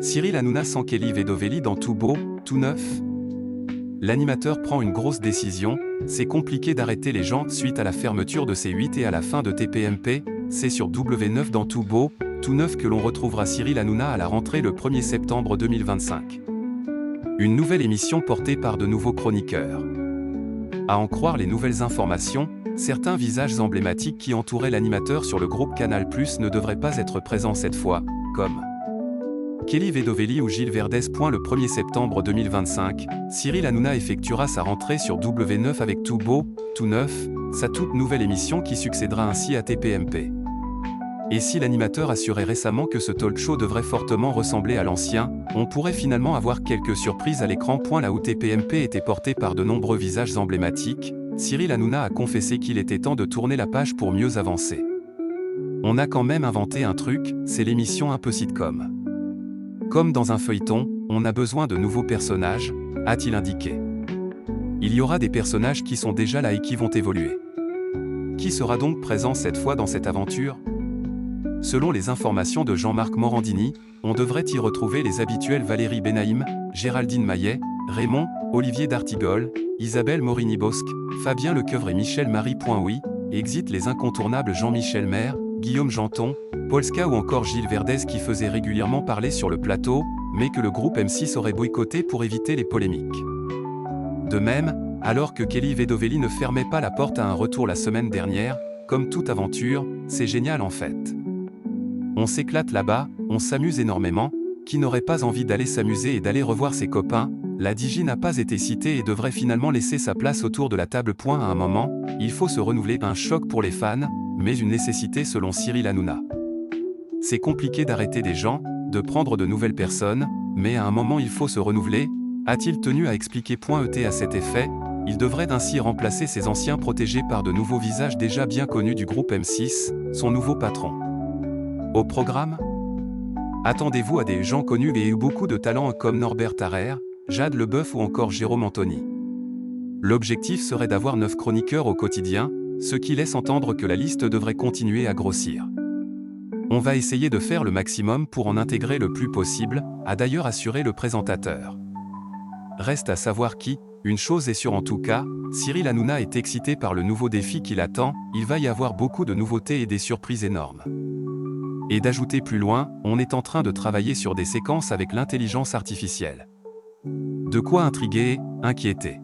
Cyril Hanouna sans Kelly Vedovelli dans Tout beau, tout neuf. L'animateur prend une grosse décision, c'est compliqué d'arrêter les gens suite à la fermeture de C8 et à la fin de TPMP, c'est sur W9 dans Tout beau, tout neuf que l'on retrouvera Cyril Hanouna à la rentrée le 1er septembre 2025. Une nouvelle émission portée par de nouveaux chroniqueurs. À en croire les nouvelles informations, certains visages emblématiques qui entouraient l'animateur sur le groupe Canal+ ne devraient pas être présents cette fois, comme Kelly Vedovelli ou Gilles Verdez. Le 1er septembre 2025, Cyril Hanouna effectuera sa rentrée sur W9 avec Tout beau, tout neuf, sa toute nouvelle émission qui succédera ainsi à TPMP. Et si l'animateur assurait récemment que ce talk show devrait fortement ressembler à l'ancien, on pourrait finalement avoir quelques surprises à l'écran. Là où TPMP était porté par de nombreux visages emblématiques, Cyril Hanouna a confessé qu'il était temps de tourner la page pour mieux avancer. On a quand même inventé un truc, c'est l'émission un peu sitcom. Comme dans un feuilleton, on a besoin de nouveaux personnages, a-t-il indiqué. Il y aura des personnages qui sont déjà là et qui vont évoluer. Qui sera donc présent cette fois dans cette aventure ? Selon les informations de Jean-Marc Morandini, on devrait y retrouver les habituels Valérie Benaïm, Géraldine Maillet, Raymond, Olivier d'Artigol, Isabelle Morini-Bosque, Fabien Lecoeuvre et Michel-Marie. Oui, exit les incontournables Jean-Michel Maire, Guillaume Janton, Polska ou encore Gilles Verdez qui faisaient régulièrement parler sur le plateau, mais que le groupe M6 aurait boycotté pour éviter les polémiques. De même, alors que Kelly Vedovelli ne fermait pas la porte à un retour la semaine dernière, comme toute aventure, c'est génial en fait. On s'éclate là-bas, on s'amuse énormément, qui n'aurait pas envie d'aller s'amuser et d'aller revoir ses copains, la DJ n'a pas été citée et devrait finalement laisser sa place autour de la table. À un moment, il faut se renouveler, un choc pour les fans, mais une nécessité selon Cyril Hanouna. C'est compliqué d'arrêter des gens, de prendre de nouvelles personnes, mais à un moment il faut se renouveler, a-t-il tenu à expliquer. À cet effet, il devrait ainsi remplacer ses anciens protégés par de nouveaux visages déjà bien connus du groupe M6, son nouveau patron. Au programme, attendez-vous à des gens connus et beaucoup de talent comme Norbert Tarrer, Jade Leboeuf ou encore Jérôme Anthony. L'objectif serait d'avoir 9 chroniqueurs au quotidien, ce qui laisse entendre que la liste devrait continuer à grossir. On va essayer de faire le maximum pour en intégrer le plus possible, a d'ailleurs assuré le présentateur. Reste à savoir qui, une chose est sûre en tout cas, Cyril Hanouna est excité par le nouveau défi qui l'attend, il va y avoir beaucoup de nouveautés et des surprises énormes. Et d'ajouter plus loin, on est en train de travailler sur des séquences avec l'intelligence artificielle. De quoi intriguer et inquiéter.